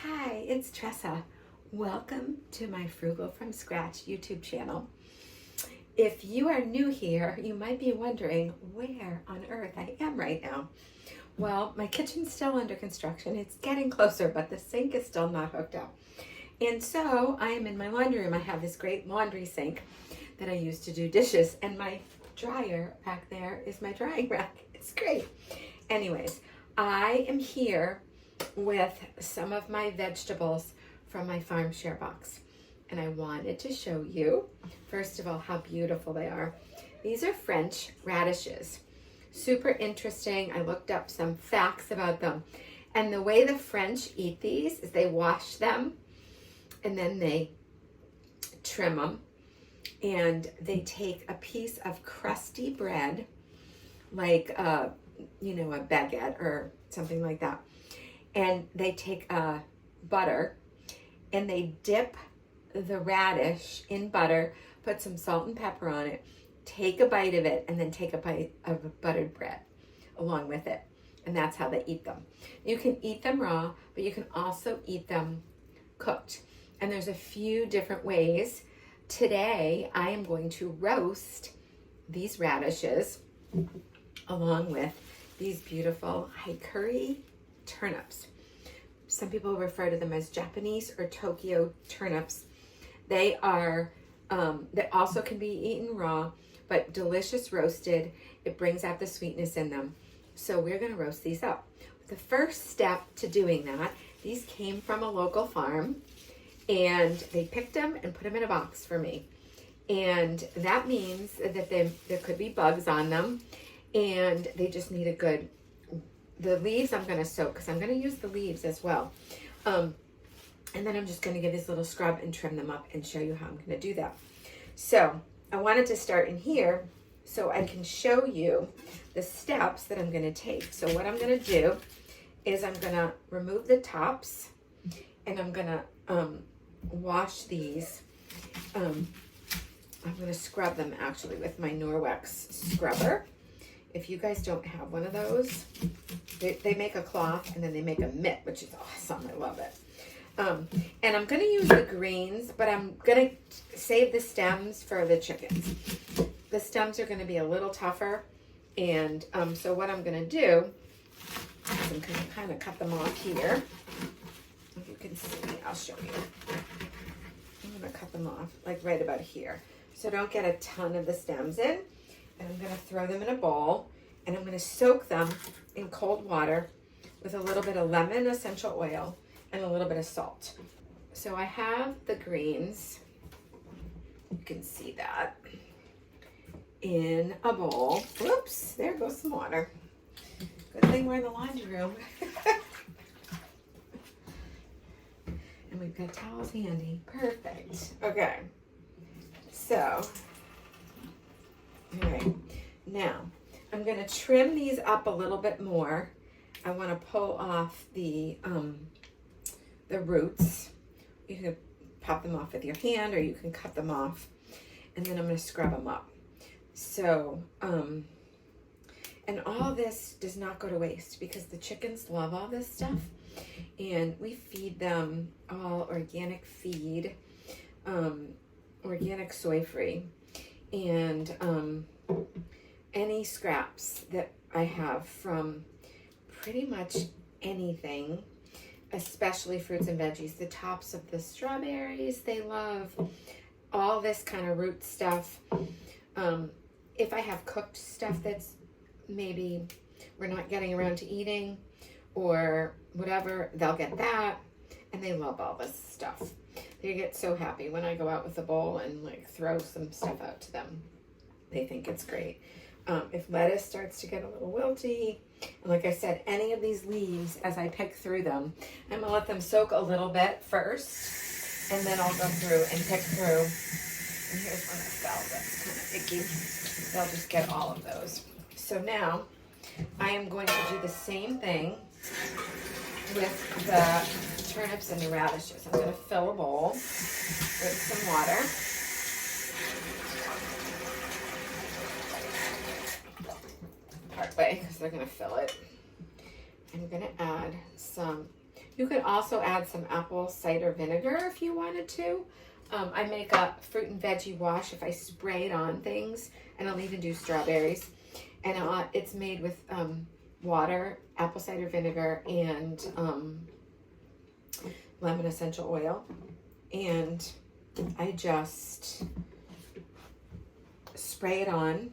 Hi, it's Tresa. Welcome to my Frugal from Scratch YouTube channel. If you are new here, you might be wondering where on earth I am right now. Well, my kitchen's still under construction. It's getting closer, but the sink is still not hooked up. And so I am in my laundry room. I have this great laundry sink that I use to do dishes, and my dryer back there is my drying rack. It's great. Anyways, I am here with some of my vegetables from my farm share box, and I wanted to show you first of all how beautiful they are. These are French radishes. Super interesting. I looked up some facts about them, and the way the French eat these is they wash them and then they trim them, and they take a piece of crusty bread like a baguette or something like that, and they take butter and they dip the radish in butter, put some salt and pepper on it, take a bite of it, and then take a bite of buttered bread along with it. And that's how they eat them. You can eat them raw, but you can also eat them cooked. And there's a few different ways. Today, I am going to roast these radishes along with these beautiful Hakurei turnips. Some people refer to them as Japanese or Tokyo turnips. They are, they also can be eaten raw, but delicious roasted. It brings out the sweetness in them. So we're gonna roast these up. The first step to doing that, these came from a local farm, and they picked them and put them in a box for me. And that means that there could be bugs on them, and they just need a good, the leaves I'm going to soak because I'm going to use the leaves as well. And then I'm just going to give this little scrub and trim them up and show you how I'm going to do that. So I wanted to start in here so I can show you the steps that I'm going to take. So what I'm going to do is I'm going to remove the tops, and I'm going to wash these. I'm going to scrub them actually with my Norwex scrubber. If you guys don't have one of those, they make a cloth and then they make a mitt, which is awesome. I love it. And I'm going to use the greens, but I'm going to save the stems for the chickens. The stems are going to be a little tougher. And so what I'm going to do is I'm going to kind of cut them off here. If you can see, I'll show you. I'm going to cut them off like right about here. So don't get a ton of the stems in. And I'm going to throw them in a bowl, and I'm going to soak them in cold water with a little bit of lemon essential oil and a little bit of salt. So I have the greens, you can see that, in a bowl. Whoops, there goes some water. Good thing we're in the laundry room. And we've got towels handy. Perfect. Okay. So, all right, now I'm going to trim these up a little bit more. I want to pull off the roots. You can pop them off with your hand, or you can cut them off, and then I'm going to scrub them up. So, and all this does not go to waste because the chickens love all this stuff, and we feed them all organic feed, organic soy-free. And any scraps that I have from pretty much anything, especially fruits and veggies, the tops of the strawberries, they love all this kind of root stuff. If I have cooked stuff that's maybe we're not getting around to eating or whatever, they'll get that, and they love all this stuff. They get so happy when I go out with a bowl and like throw some stuff out to them. They think it's great. If lettuce starts to get a little wilty, and like I said, any of these leaves, as I pick through them, I'm gonna let them soak a little bit first, and then I'll go through and pick through. And here's one I fell that's kind of icky. They'll just get all of those. So now I am going to do the same thing with the turnips and the radishes. I'm going to fill a bowl with some water. Part way, because they're going to fill it. I'm going to add some You could also add some apple cider vinegar if you wanted to. I make a fruit and veggie wash if I spray it on things, and I'll even do strawberries. And it's made with water, apple cider vinegar, and lemon essential oil. And I just spray it on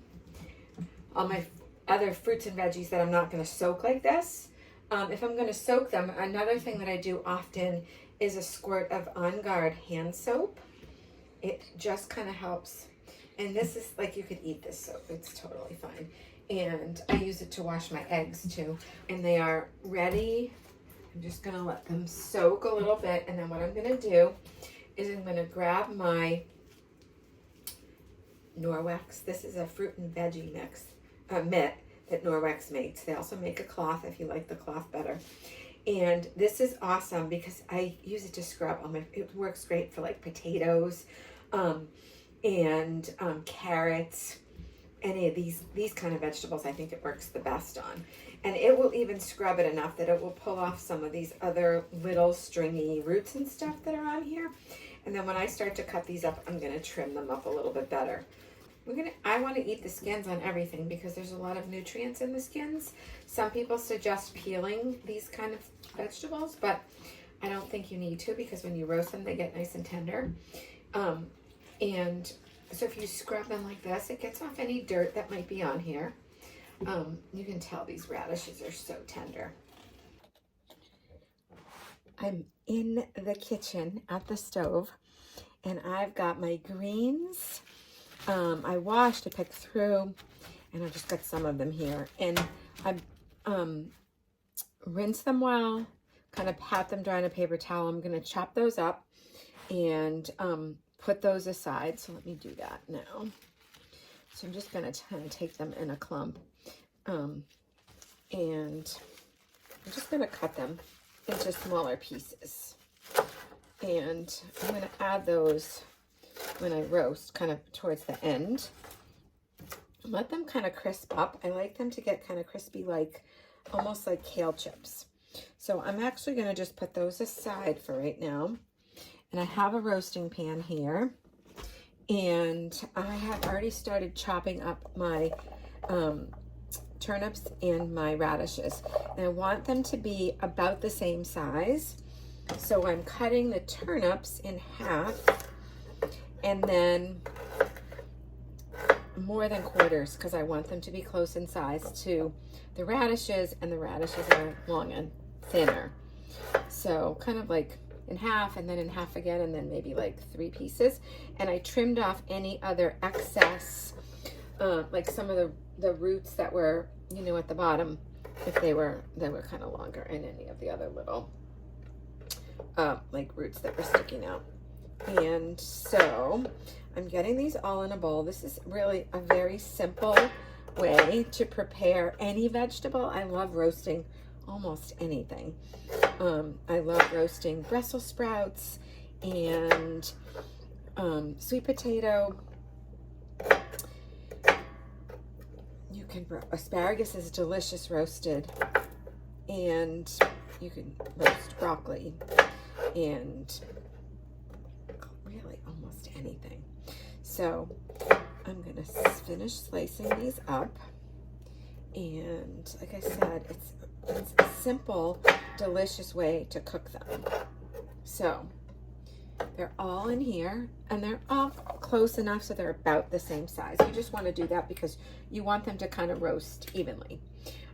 all my other fruits and veggies that I'm not going to soak like this. If I'm going to soak them, another thing that I do often is a squirt of On Guard hand soap. It just kind of helps. And this is like, you could eat this soap. It's totally fine. And I use it to wash my eggs too. And they are ready. I'm just going to let them soak a little bit. And then what I'm going to do is I'm going to grab my Norwex. This is a fruit and veggie mitt that Norwex makes. They also make a cloth if you like the cloth better. And this is awesome because I use it to scrub on my, it works great for like potatoes and carrots, any of these kind of vegetables. I think it works the best on. And it will even scrub it enough that it will pull off some of these other little stringy roots and stuff that are on here. And then when I start to cut these up, I'm going to trim them up a little bit better. I want to eat the skins on everything because there's a lot of nutrients in the skins. Some people suggest peeling these kind of vegetables, but I don't think you need to because when you roast them, they get nice and tender. And so if you scrub them like this, it gets off any dirt that might be on here. You can tell these radishes are so tender. I'm in the kitchen at the stove, and I've got my greens. I washed, I picked through, and I've just got some of them here. And I rinse them well, kind of pat them dry on a paper towel. I'm going to chop those up and put those aside. So let me do that now. So I'm just going to kind of take them in a clump. And I'm just going to cut them into smaller pieces. And I'm going to add those when I roast, kind of towards the end. Let them kind of crisp up. I like them to get kind of crispy, like almost like kale chips. So I'm actually going to just put those aside for right now. And I have a roasting pan here. And I have already started chopping up my turnips and my radishes. And I want them to be about the same size. So I'm cutting the turnips in half, and then more than quarters because I want them to be close in size to the radishes, and the radishes are long and thinner. So kind of like in half, and then in half again, and then maybe like 3 pieces. And I trimmed off any other excess, like some of the roots that were, you know, at the bottom, if they were kind of longer, and any of the other little like roots that were sticking out. And so I'm getting these all in a bowl. This is really a very simple way to prepare any vegetable. I love roasting almost anything. I love roasting Brussels sprouts and sweet potato. You can, asparagus is delicious roasted, and you can roast broccoli and really almost anything. So I'm going to finish slicing these up. And like I said, it's a simple, delicious way to cook them. So they're all in here, and they're all close enough so they're about the same size. You just want to do that because you want them to kind of roast evenly.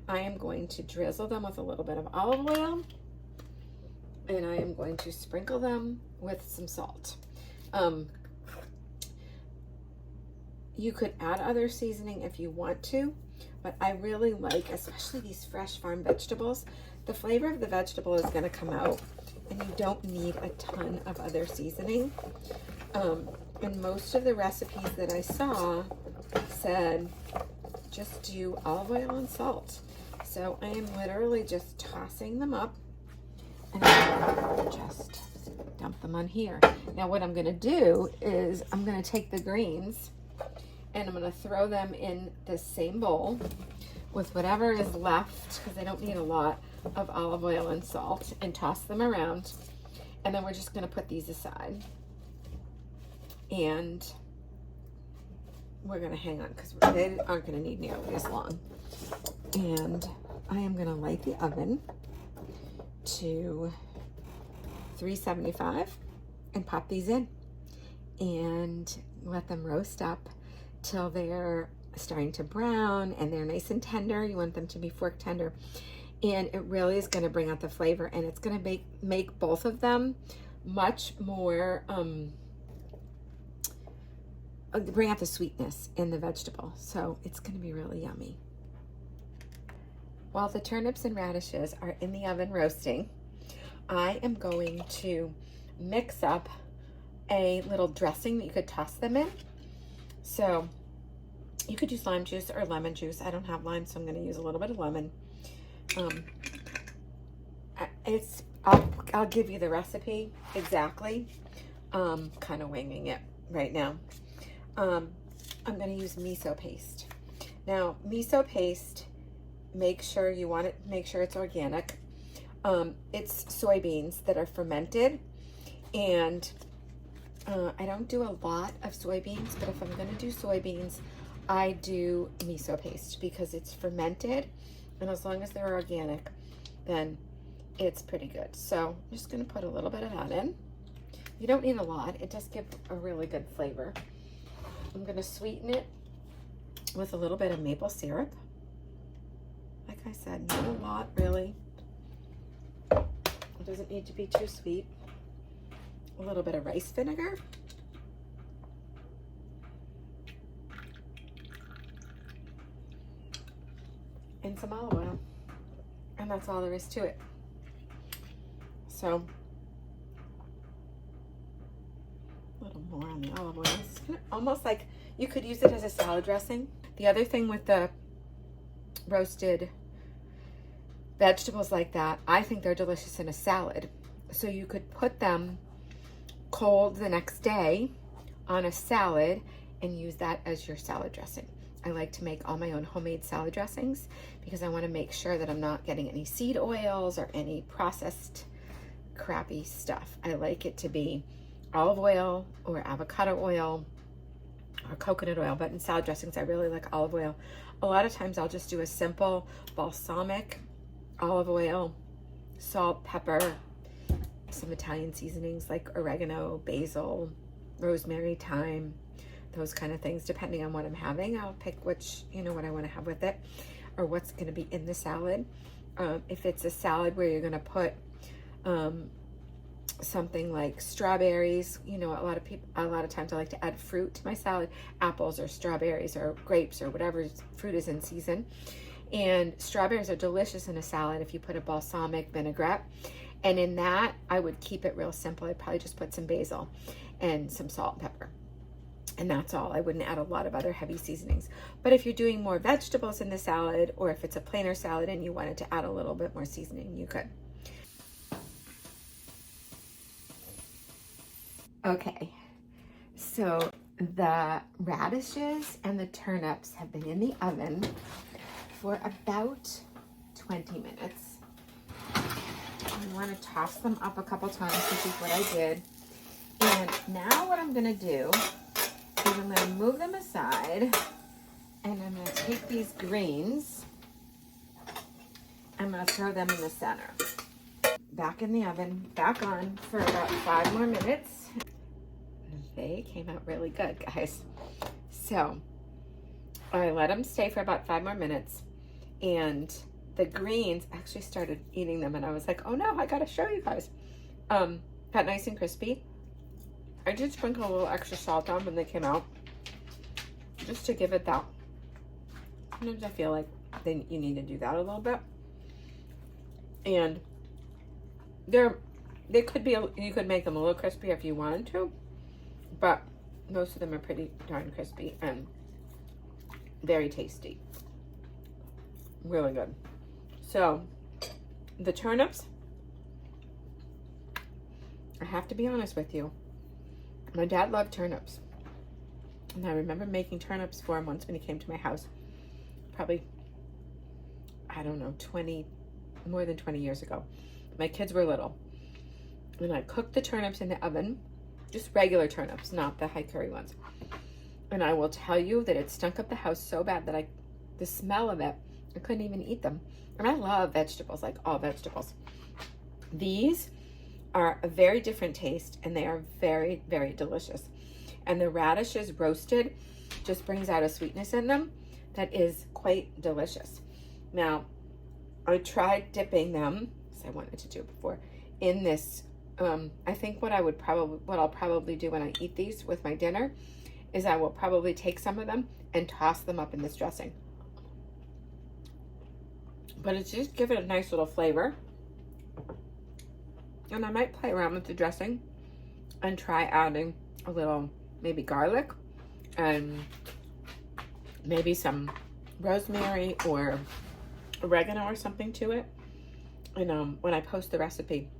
I am going to drizzle them with a little bit of olive oil, and I am going to sprinkle them with some salt. You could add other seasoning if you want to, but I really like, especially these fresh farm vegetables, the flavor of the vegetable is going to come out, and you don't need a ton of other seasoning. And most of the recipes that I saw said just do olive oil and salt. So I am literally just tossing them up, and I'm just dump them on here. Now what I'm going to do is I'm going to take the greens, and I'm going to throw them in the same bowl with whatever is left, because I don't need a lot of olive oil and salt and toss them around. And then we're just going to put these aside. And we're going to hang on because they aren't going to need nearly as long. And I am going to light the oven to 375 and pop these in and let them roast up till they're starting to brown and they're nice and tender. You want them to be fork tender, and it really is going to bring out the flavor, and it's going to make both of them much more bring out the sweetness in the vegetable. So it's going to be really yummy. While the turnips and radishes are in the oven roasting, I am going to mix up a little dressing that you could toss them in. So you could use lime juice or lemon juice. I don't have lime, so I'm going to use a little bit of lemon. I'll give you the recipe exactly. Kind of winging it right now. I'm going to use miso paste. Now, miso paste, make sure it's organic. It's soybeans that are fermented, and I don't do a lot of soybeans, but if I'm going to do soybeans, I do miso paste because it's fermented, and as long as they're organic, then it's pretty good. So I'm just going to put a little bit of that in. You don't need a lot. It does give a really good flavor. I'm going to sweeten it with a little bit of maple syrup. Like I said, not a lot, really. It doesn't need to be too sweet. A little bit of rice vinegar. And some olive oil. And that's all there is to it. So, a little more on the olive oil. It's almost like you could use it as a salad dressing. The other thing with the roasted vegetables like that, I think they're delicious in a salad. So you could put them cold the next day on a salad and use that as your salad dressing. I like to make all my own homemade salad dressings because I want to make sure that I'm not getting any seed oils or any processed crappy stuff. I like it to be olive oil or avocado oil or coconut oil, but in salad dressings I really like olive oil. A lot of times I'll just do a simple balsamic olive oil, salt, pepper, some Italian seasonings like oregano, basil, rosemary, thyme, those kind of things. Depending on what I'm having, I'll pick which, what I want to have with it or what's going to be in the salad. If it's a salad where you're going to put something like strawberries, a lot of times I like to add fruit to my salad, apples or strawberries or grapes or whatever fruit is in season. And strawberries are delicious in a salad if you put a balsamic vinaigrette. And in that, I would keep it real simple. I'd probably just put some basil and some salt and pepper. And that's all. I wouldn't add a lot of other heavy seasonings. But if you're doing more vegetables in the salad, or if it's a plainer salad and you wanted to add a little bit more seasoning, you could. Okay, so the radishes and the turnips have been in the oven for about 20 minutes. You want to toss them up a couple times, which is what I did. And now what I'm going to do is I'm going to move them aside, and I'm going to take these greens, I'm going to throw them in the center. Back in the oven, back on for about 5 more minutes. They came out really good, guys. So I let them stay for about 5 more minutes, and the greens actually started eating them, and I was like, oh no, I gotta show you guys. Got nice and crispy. I did sprinkle a little extra salt on when they came out, just to give it that. Sometimes I feel like you need to do that a little bit. And they could be, you could make them a little crispy if you wanted to, but most of them are pretty darn crispy and very tasty. Really good. So the turnips, I have to be honest with you, my dad loved turnips, and I remember making turnips for him once when he came to my house, probably, I don't know, 20 more than 20 years ago. My kids were little. And I cooked the turnips in the oven, just regular turnips, not the Hakurei ones. And I will tell you that it stunk up the house so bad that the smell of it, I couldn't even eat them. And I love vegetables, like all vegetables. These are a very different taste, and they are very, very delicious. And the radishes roasted just brings out a sweetness in them that is quite delicious. Now, I tried dipping them, as I wanted to do before, in this. I think what I'll probably do when I eat these with my dinner is I will probably take some of them and toss them up in this dressing. But it's just give it a nice little flavor. And I might play around with the dressing and try adding a little maybe garlic and maybe some rosemary or oregano or something to it. And when I post the recipe,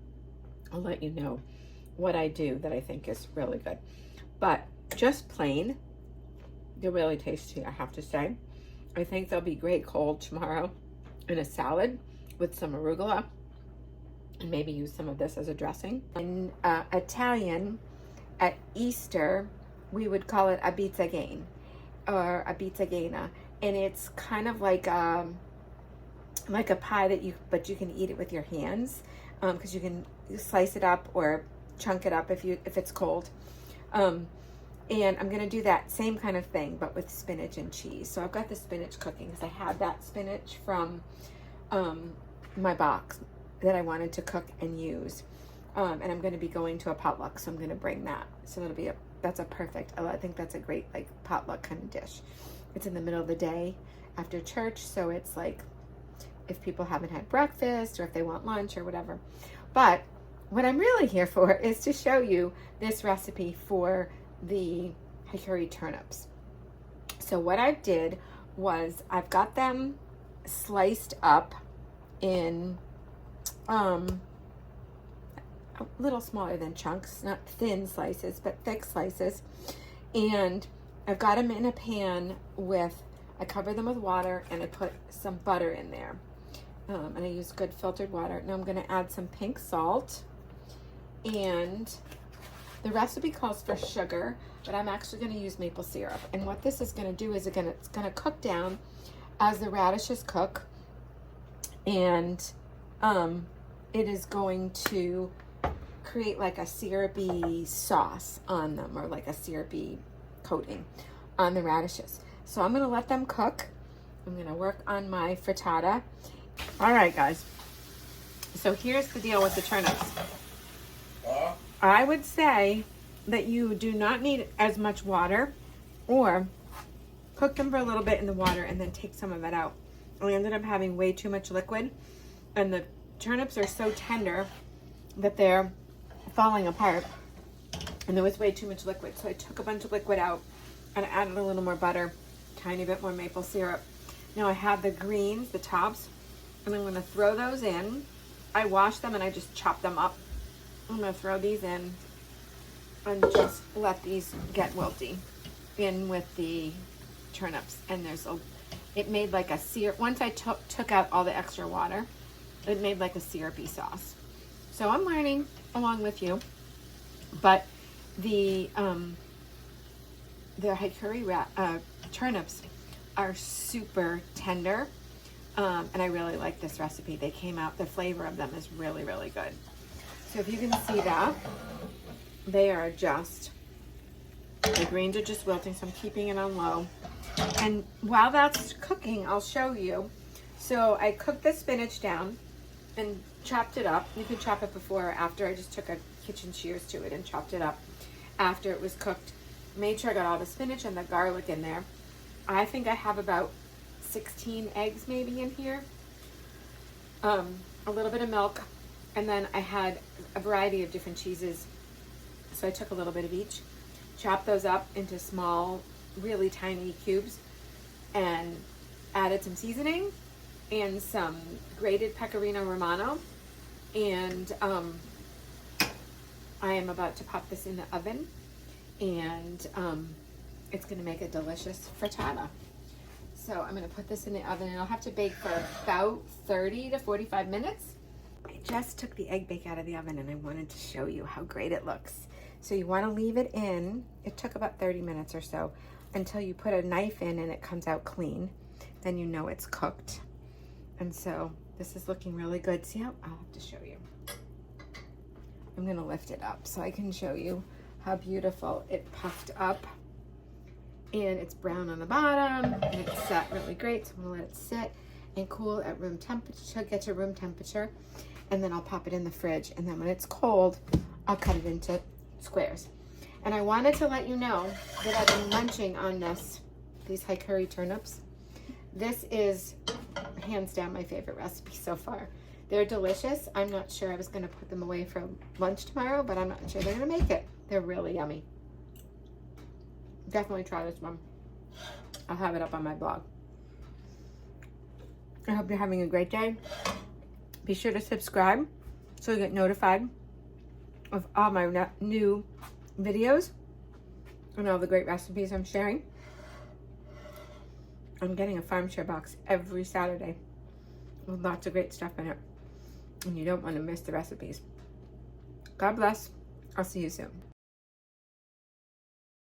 I'll let you know what I do that I think is really good. But just plain, they're really tasty, I have to say. I think they'll be great cold tomorrow in a salad with some arugula, and maybe use some of this as a dressing. In Italian, at Easter, we would call it a bizzagane or a bizzagena, and it's kind of like a pie but you can eat it with your hands, because you can slice it up or chunk it up if it's cold. And I'm gonna do that same kind of thing, but with spinach and cheese. So I've got the spinach cooking because I had that spinach from my box that I wanted to cook and use. And I'm gonna be going to a potluck, so I'm gonna bring that. So that's a perfect, I think that's a great like potluck kind of dish. It's in the middle of the day after church, so it's like if people haven't had breakfast or if they want lunch or whatever. But what I'm really here for is to show you this recipe for the Hakurei turnips. So what I did was I've got them sliced up in a little smaller than chunks, not thin slices, but thick slices. And I've got them in a pan I cover them with water, and I put some butter in there. And I use good filtered water. Now I'm gonna add some pink salt, and the recipe calls for sugar, but I'm actually going to use maple syrup. And what this is going to do is it's going to cook down as the radishes cook, and it is going to create like a syrupy sauce on them, or like a syrupy coating on the radishes. So I'm going to let them cook. I'm going to work on my frittata. All right, guys. So here's the deal with the turnips. I would say that you do not need as much water, or cook them for a little bit in the water and then take some of it out. I ended up having way too much liquid, and the turnips are so tender that they're falling apart, and there was way too much liquid. So I took a bunch of liquid out and added a little more butter, tiny bit more maple syrup. Now I have the greens, the tops, and I'm going to throw those in. I washed them and I just chopped them up. I'm going to throw these in and just let these get wilty in with the turnips. And it made like a syrup. Once I took out all the extra water, it made like a syrupy sauce. So I'm learning along with you. But the Hakurei turnips are super tender. And I really like this recipe. They came out, the flavor of them is really, really good. So if you can see that, they are just, the greens are just wilting, so I'm keeping it on low. And while that's cooking, I'll show you. So I cooked the spinach down and chopped it up. You could chop it before or after. I just took a kitchen shears to it and chopped it up after it was cooked. Made sure I got all the spinach and the garlic in there. I think I have about 16 eggs maybe in here. A little bit of milk. And then I had a variety of different cheeses. So I took a little bit of each, chopped those up into small, really tiny cubes, and added some seasoning and some grated pecorino romano. And I am about to pop this in the oven, and it's gonna make a delicious frittata. So I'm gonna put this in the oven and I'll have to bake for about 30 to 45 minutes. I just took the egg bake out of the oven and I wanted to show you how great it looks. So you wanna leave it in, it took about 30 minutes or so, until you put a knife in and it comes out clean. Then you know it's cooked. And so this is looking really good. See how, I'll have to show you. I'm gonna lift it up so I can show you how beautiful it puffed up. And it's brown on the bottom and it's set really great. So I'm gonna let it sit and cool at room temperature, get to room temperature. And then I'll pop it in the fridge. And then when it's cold, I'll cut it into squares. And I wanted to let you know that I've been munching on these Hakurei turnips. This is hands down my favorite recipe so far. They're delicious. I'm not sure I was gonna put them away for lunch tomorrow, but I'm not sure they're gonna make it. They're really yummy. Definitely try this one. I'll have it up on my blog. I hope you're having a great day. Be sure to subscribe so you get notified of all my new videos and all the great recipes I'm sharing. I'm getting a farm share box every Saturday with lots of great stuff in it. And you don't want to miss the recipes. God bless. I'll see you soon.